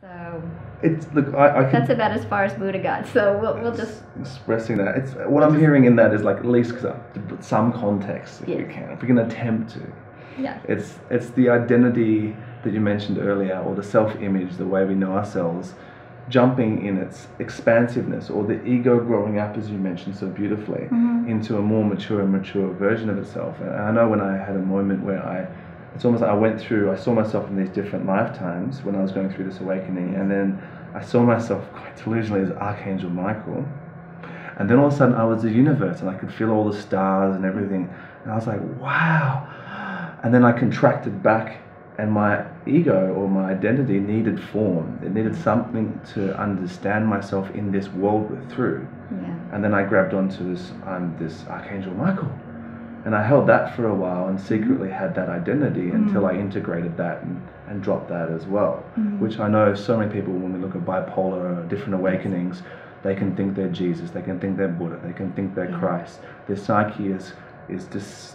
So Look, I that's about as far as Buddha got. So we'll just expressing that. It's what I'm hearing in that is like at least some context, if we Yes. can, if we can attempt to. yeah. It's the identity that you mentioned earlier, or the self-image, the way we know ourselves, jumping in its expansiveness, or the ego growing up, as you mentioned so beautifully, into a more mature and mature version of itself. And I know when I had a moment where it's almost like I saw myself in these different lifetimes when I was going through this awakening, and then I saw myself quite delusionally as Archangel Michael. And then all of a sudden I was the universe, and I could feel all the stars and everything. And I was like, wow. And then I contracted back, and my ego or my identity needed form. It needed something to understand myself in this world we're through. Yeah. And then I grabbed onto this, I'm this Archangel Michael. And I held that for a while and secretly had that identity until I integrated that and dropped that as well. Which I know so many people, when we look at bipolar or different awakenings, they can think they're Jesus, they can think they're Buddha, they can think they're Christ. Their psyche is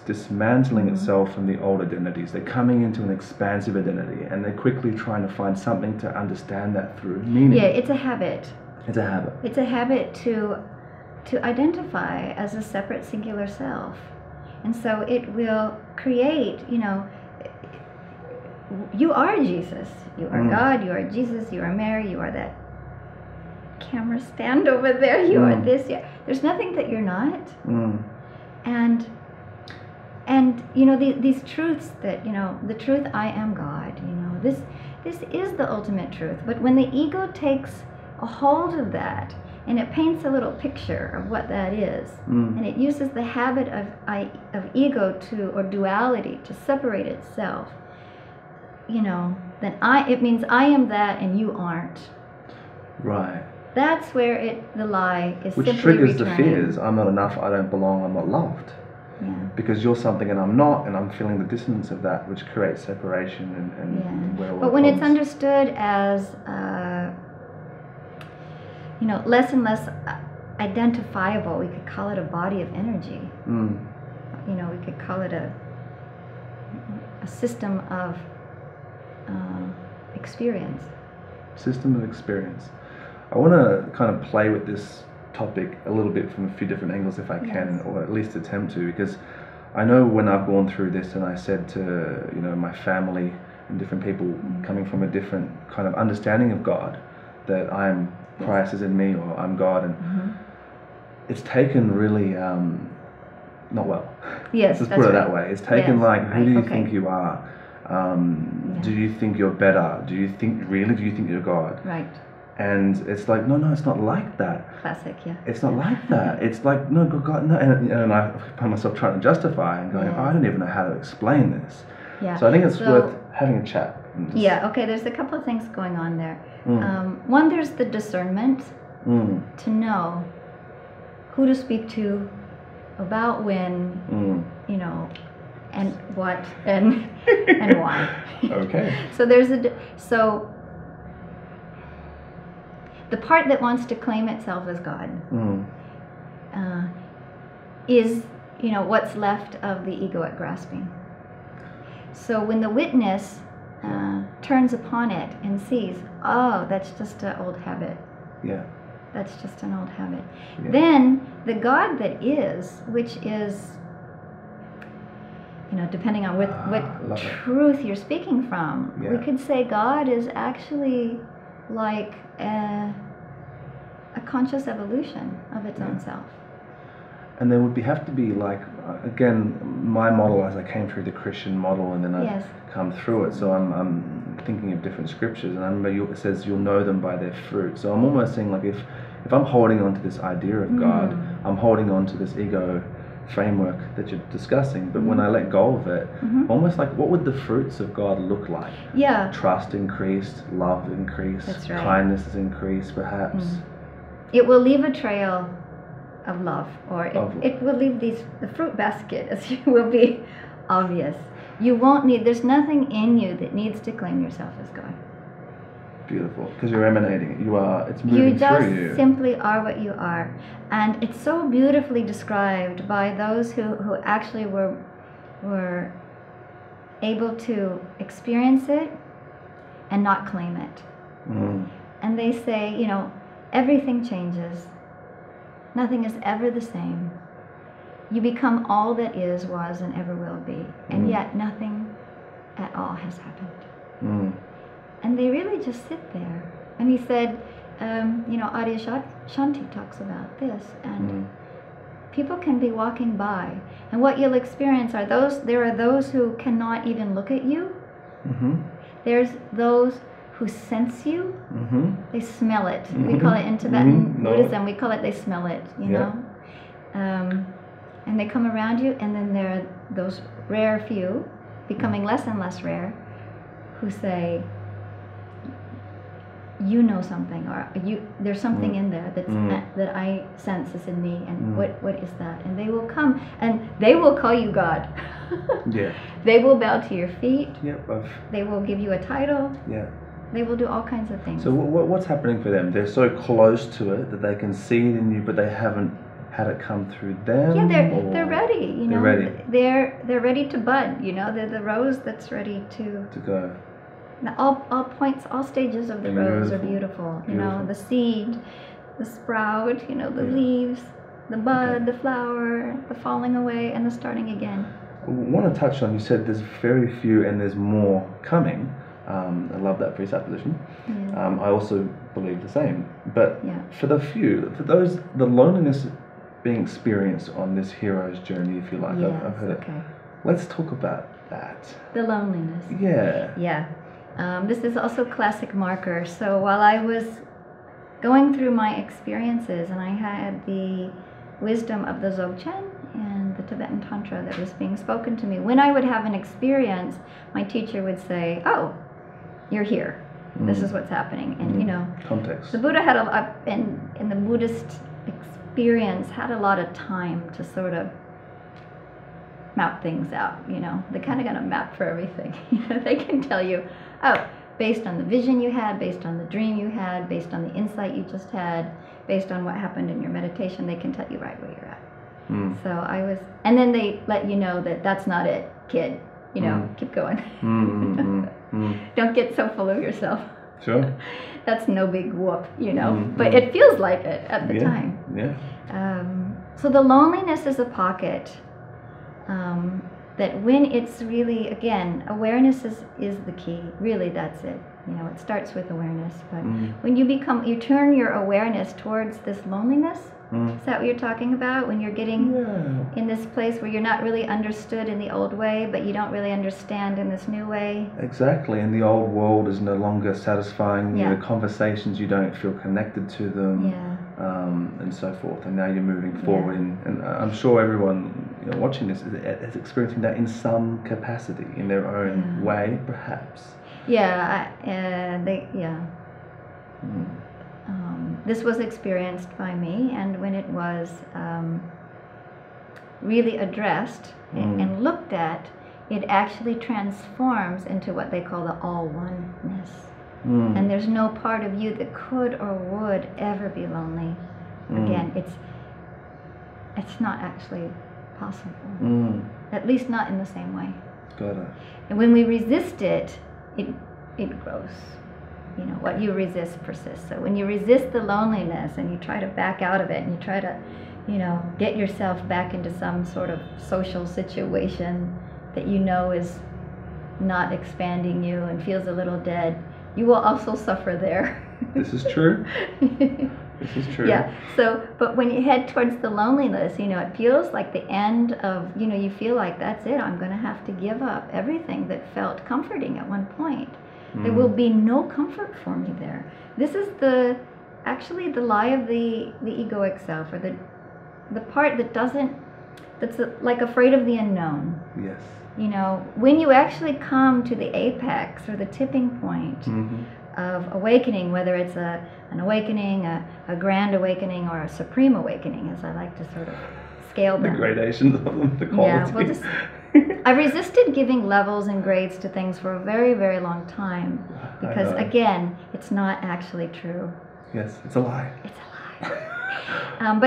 dismantling itself from the old identities. They're coming into an expansive identity, and they're quickly trying to find something to understand that through meaning. Yeah, it's a habit. It's a habit. It's a habit to identify as a separate singular self. And so it will create, you are Jesus, you are God, you are Jesus, you are Mary, you are that camera stand over there, you are this. Yeah. There's nothing that you're not. And these truths that, the truth, I am God, this is the ultimate truth. But when the ego takes a hold of that, and it paints a little picture of what that is, and it uses the habit of ego or duality to separate itself, then it means I am that and you aren't. Right. That's where the lie is. Which simply triggers returning. the fears. I'm not enough, I don't belong, I'm not loved. Yeah. Because you're something and I'm not, and I'm feeling the dissonance of that, which creates separation and where But when it's understood as less and less identifiable, we could call it a body of energy. We could call it a system of experience. System of experience. I want to kind of play with this topic a little bit from a few different angles if I can, or at least attempt to, because I know when I've gone through this and I said to my family and different people coming from a different kind of understanding of God, that I'm Christ is in me, or I'm God, and it's taken really not well. Yes, let's put it that way. It's taken who do you think you are? Do you think you're better? Do you think you're God? Right. And it's like, no, it's not like that. Classic, yeah. It's not like that. It's like, no, God, no. And I find myself trying to justify and going, I don't even know how to explain this. Yeah. So I think it's worth having a chat. Okay, there's a couple of things going on there. One, there's the discernment to know who to speak to, about when, and what, and why. Okay. So the part that wants to claim itself as God is, what's left of the egoic grasping. So when the witness turns upon it and sees, oh, that's just an old habit. Yeah. That's just an old habit. Yeah. Then the God that is, which is, depending on what truth you're speaking from, we could say God is actually like a conscious evolution of its own self. And there would have to be again, my model as I came through the Christian model, and then I've come through it. So I'm thinking of different scriptures, and I remember it says you'll know them by their fruit. So I'm almost saying if I'm holding on to this idea of God, I'm holding on to this ego framework that you're discussing, but when I let go of it, almost like, what would the fruits of God look like? Yeah. Trust increased, love increased, kindness is increased, perhaps. It will leave a trail of love, or it will leave the fruit basket, as you will be obvious. You won't there's nothing in you that needs to claim yourself as God. Beautiful, because you're emanating it. It's moving through you. You just simply are what you are. And it's so beautifully described by those who actually were able to experience it and not claim it. And they say, you know, everything changes. Nothing is ever the same. You become all that is, was, and ever will be. And yet nothing at all has happened. And they really just sit there. And he said, you know, Adya Shanti talks about this. And people can be walking by. And what you'll experience are there are those who cannot even look at you. There's those who sense you. They smell it. We call it in Tibetan Buddhism, we call it they smell it, you know. And they come around you, and then there are those rare few, becoming less and less rare, who say, you know something, or there's something in there that I sense is in me, and what is that? And they will come, and they will call you God. They will bow to your feet. They will give you a title. They will do all kinds of things. So what's happening for them? They're so close to it that they can see it in you, but they haven't had it come through them. They're ready. You know, they're ready to bud. You know, they're the rose that's ready to go. Now, all points, all stages of the rose are beautiful. You know, the seed, the sprout. You know, the leaves, the bud, the flower, the falling away, and the starting again. I want to touch on. You said there's very few, and there's more coming. I love that presupposition. I also believe the same. But for the few, for those, the loneliness being experienced on this hero's journey, if you like, I've heard it. Let's talk about that. The loneliness. Yeah. This is also classic marker. So while I was going through my experiences, and I had the wisdom of the Dzogchen and the Tibetan Tantra that was being spoken to me, when I would have an experience, my teacher would say, "Oh, you're here. This is what's happening." And you know, context. The Buddha had in the Buddhist experience had a lot of time to sort of map things out. You know, they kind of got a map for everything. They can tell you, oh, based on the vision you had, based on the dream you had, based on the insight you just had, based on what happened in your meditation, they can tell you right where you're at. So I was, and then they let you know that that's not it, kid. You know, keep going. Don't get so full of yourself. Sure. That's no big whoop, you know, but it feels like it at the time. So the loneliness is a pocket that when it's really, again, awareness is the key. Really, that's it. You know, it starts with awareness. But when you turn your awareness towards this loneliness, is that what you're talking about? When you're getting in this place where you're not really understood in the old way, but you don't really understand in this new way? Exactly. And the old world is no longer satisfying you. The conversations, you don't feel connected to them, and so forth. And now you're moving forward. And I'm sure everyone watching this is experiencing that in some capacity, in their own way, perhaps. This was experienced by me, and when it was really addressed and looked at, it actually transforms into what they call the all-oneness. And there's no part of you that could or would ever be lonely. Again, it's not actually possible. At least not in the same way. Got it. And when we resist it, it grows. You know, what you resist persists. So when you resist the loneliness and you try to back out of it, and you try to, you know, get yourself back into some sort of social situation that you know is not expanding you and feels a little dead, you will also suffer there. This is true. This is true. So, but when you head towards the loneliness, you know, it feels like the end of, you know, you feel like that's it. I'm going to have to give up everything that felt comforting at one point. There will be no comfort for me there. This is actually the lie of the egoic self, or the part that's like afraid of the unknown. Yes. You know, when you actually come to the apex or the tipping point of awakening, whether it's an awakening, a grand awakening, or a supreme awakening, as I like to sort of scale them. The gradations of them, the qualities. I resisted giving levels and grades to things for a very, very long time because, again, it's not actually true. Yes, it's a lie. It's a lie.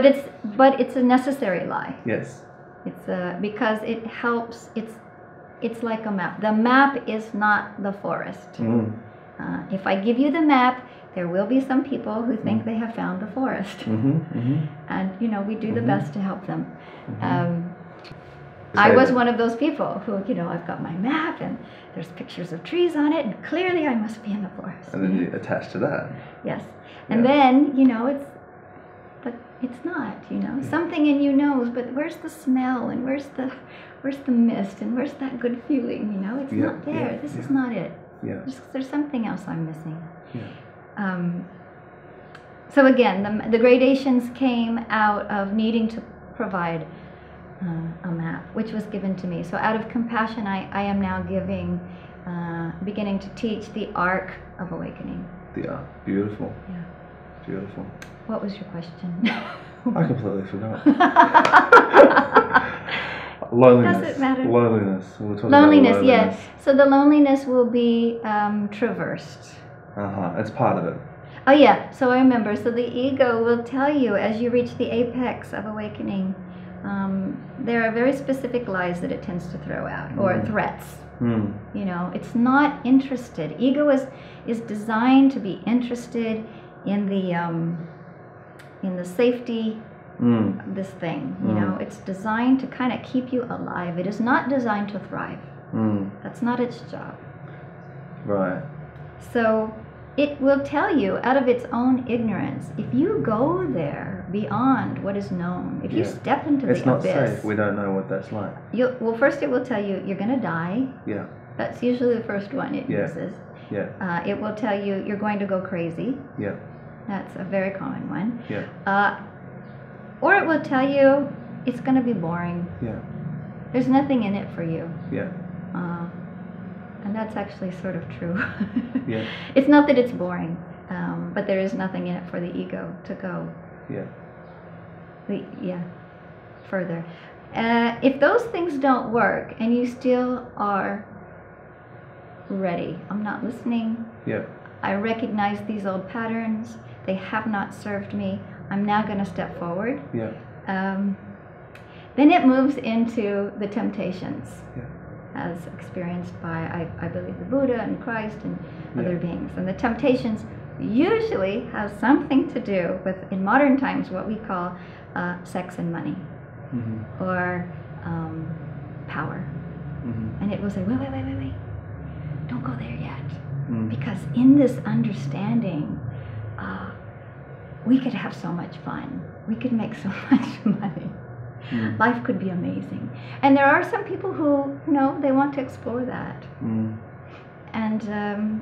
But it's a necessary lie. Yes. It's because it helps. It's like a map. The map is not the forest. If I give you the map, there will be some people who think they have found the forest. And, you know, we do the best to help them. I was one of those people who, you know, I've got my map and there's pictures of trees on it, and clearly I must be in the forest. And then you attach to that. Yes. And then, you know, but it's not, you know. Something in you knows, but where's the smell, and where's the mist, and where's that good feeling, you know? It's not there. This is not it. There's something else I'm missing. So again, the gradations came out of needing to provide a map, which was given to me. So out of compassion, I am now beginning to teach the arc of awakening. The arc. Beautiful. Yeah. Beautiful. What was your question? I completely forgot. Loneliness. Does it matter? Loneliness. We're talking Loneliness, about yes. So the loneliness will be traversed. It's part of it. Oh yeah, so I remember. So the ego will tell you as you reach the apex of awakening, there are very specific lies that it tends to throw out, or threats. You know, it's not interested. Ego is designed to be interested in the safety of this thing. You know, it's designed to kind of keep you alive. It is not designed to thrive. That's not its job. Right. So it will tell you out of its own ignorance, if you go there beyond what is known, if you step into the abyss. It's not safe. We don't know what that's like. Well, first it will tell you you're going to die. Yeah. That's usually the first one it uses. Yeah. It will tell you you're going to go crazy. Yeah. That's a very common one. Yeah. Or it will tell you it's going to be boring. Yeah. There's nothing in it for you. Yeah. And that's actually sort of true. Yeah. It's not that it's boring, but there is nothing in it for the ego to go. Yeah. Further. If those things don't work and you still are ready, I'm not listening. Yeah. I recognize these old patterns. They have not served me. I'm now going to step forward. Yeah. Then it moves into the temptations. Yeah. As experienced by, I believe, the Buddha and Christ and other beings. And the temptations usually have something to do with, in modern times, what we call sex and money, or power. And it will say, wait, don't go there yet. Because in this understanding, we could have so much fun. We could make so much money. Life could be amazing. And there are some people who, you know, they want to explore that. And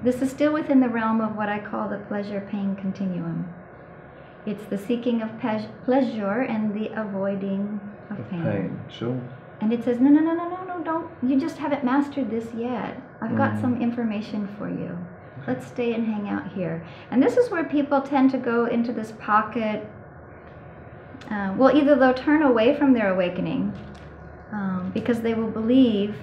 this is still within the realm of what I call the pleasure-pain continuum. It's the seeking of pleasure and the avoiding of pain. Sure. And it says, no, don't. You just haven't mastered this yet. I've got some information for you. Let's stay and hang out here. And this is where people tend to go into this pocket. Well, either they'll turn away from their awakening because they will believe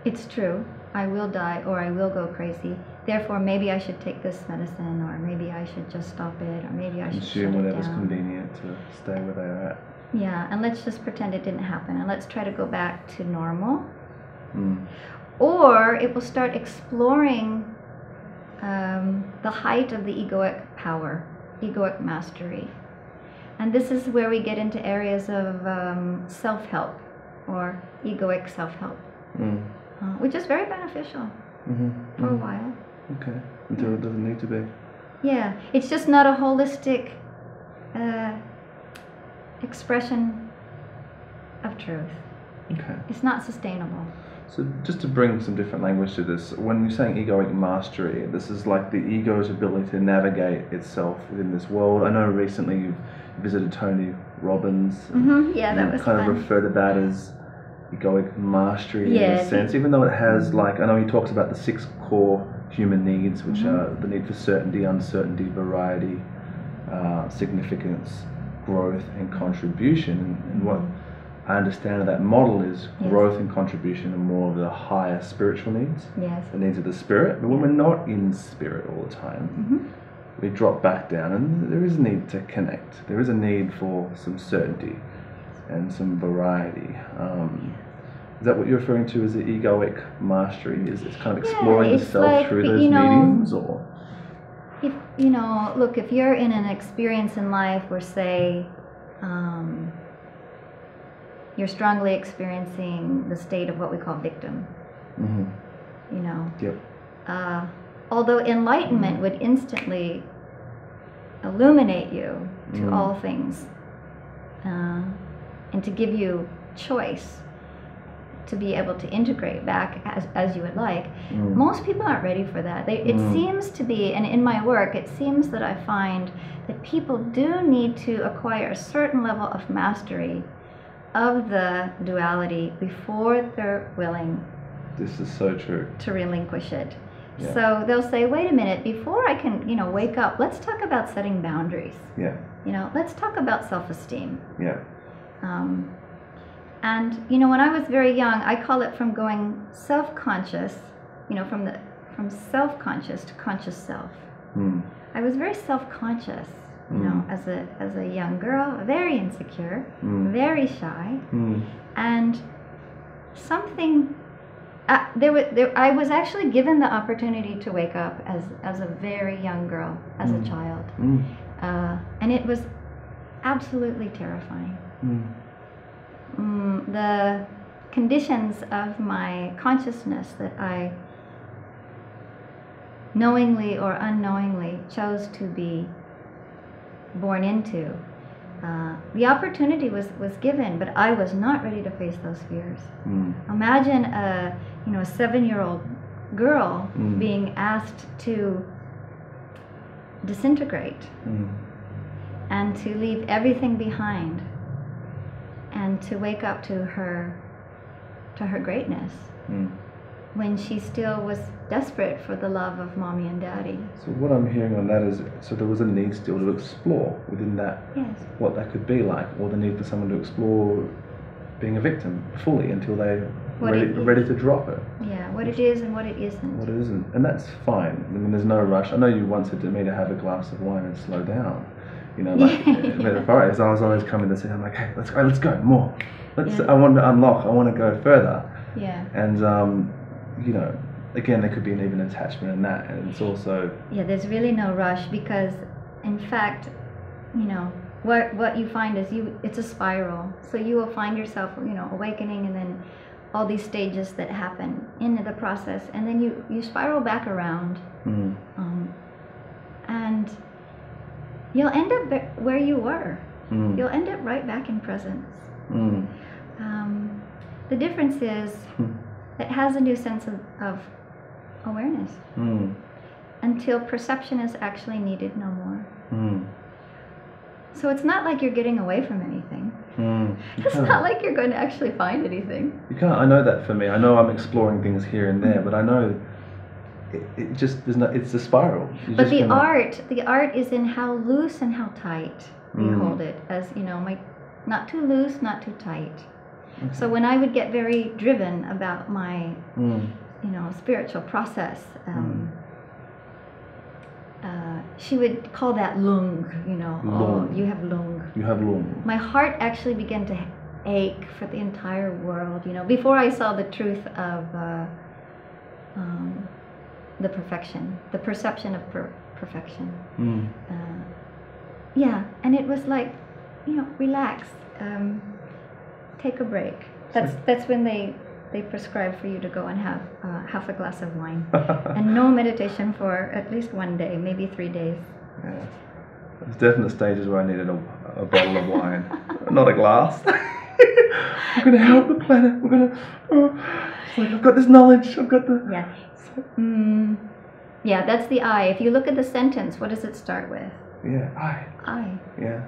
it's true, I will die or I will go crazy. Therefore, maybe I should take this medicine, or maybe I should just stop it, or maybe I should assume shut it whatever's down. convenient to stay where they are at. Yeah, and let's just pretend it didn't happen, and let's try to go back to normal. Or it will start exploring the height of the egoic power, egoic mastery. And this is where we get into areas of self-help, or egoic self-help, which is very beneficial for a while. Okay, until it doesn't need to be. Yeah, it's just not a holistic expression of truth. Okay. It's not sustainable. So just to bring some different language to this, when you're saying egoic mastery, this is like the ego's ability to navigate itself within this world. I know recently you've visited Tony Robbins. Yeah, that was kind fun. of refer to that as egoic mastery in Yeah, a sense, even though it has, like, I know he talks about the 6 core human needs, which are the need for certainty, uncertainty, variety, significance, growth, and contribution. And what I understand of that model is growth and contribution are more of the higher spiritual needs, the needs of the spirit. But when we're not in spirit all the time, we drop back down, and there is a need to connect. There is a need for some certainty and some variety. Is that what you're referring to as the egoic mastery? Is it's kind of exploring the self like, through those mediums, or? If look, if you're in an experience in life where, say, you're strongly experiencing the state of what we call victim, Yep. Although enlightenment would instantly illuminate you to all things, and to give you choice to be able to integrate back as you would like. Most people aren't ready for that. It seems to be, and in my work, it seems that I find that people do need to acquire a certain level of mastery of the duality before they're willing. This is so true. To relinquish it. Yeah. So they'll say, wait a minute, before I can, wake up, let's talk about setting boundaries. Yeah. Let's talk about self-esteem. Yeah. And when I was very young, I call it from going self-conscious, from self-conscious to conscious self. I was very self-conscious, as a young girl, very insecure, very shy, and something. I was actually given the opportunity to wake up as a very young girl, as a child, and it was absolutely terrifying. The conditions of my consciousness that I knowingly or unknowingly chose to be born into, the opportunity was given, but I was not ready to face those fears. Imagine a 7-year-old girl being asked to disintegrate and to leave everything behind and to wake up to her greatness when she still was desperate for the love of mommy and daddy. So what I'm hearing on that is, so there was a need still to explore within that, what that could be like, or the need for someone to explore being a victim fully until they're ready to drop it. Yeah, what it is and what it isn't. What it isn't, and that's fine. I mean, there's no rush. I know you once said to me to have a glass of wine and slow down. Metaphorically, I was always coming to say, I'm like, hey, let's go more. I want to unlock. I want to go further. Yeah. And again, there could be an even attachment in that, and it's also. Yeah, there's really no rush because, in fact, what you find is it's a spiral. So you will find yourself, awakening, and then all these stages that happen in the process, and then you spiral back around, and you'll end up where you were. You'll end up right back in presence. The difference is it has a new sense of awareness until perception is actually needed no more. So it's not like you're getting away from anything. It's not like you're going to actually find anything. You can't. I know that for me. I know I'm exploring things here and there, but I know it just there's no. It's a spiral. But the art is in how loose and how tight you hold it. As not too loose, not too tight. Okay. So when I would get very driven about my, spiritual process, she would call that lung. Oh, you have lung. You have lung. My heart actually began to ache for the entire world. Before I saw the truth of the perfection, the perception of perfection. And it was like, relax, take a break. That's when they prescribe for you to go and have half a glass of wine and no meditation for at least 1 day, maybe 3 days. Yeah, there's definite stages where I needed a bottle of wine, not a glass. I'm going to help the planet. It's like I've got this knowledge. I've got the. Yeah. Yeah, that's the I. If you look at the sentence, what does it start with? Yeah, I. Yeah.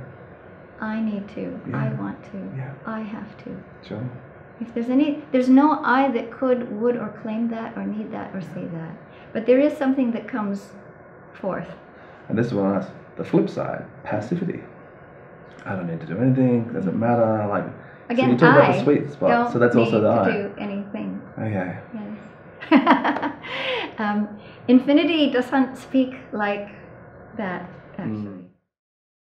I need to. Yeah. I want to. Yeah. I have to. Sure. If there's no I that could, would, or claim that, or need that, or say that. But there is something that comes forth. And this is one that's the flip side, passivity. I don't need to do anything. Doesn't matter. Again, so you talk about the sweet spot. So that's also the I. Don't need to do anything. Okay. Yes. Infinity doesn't speak like that, actually.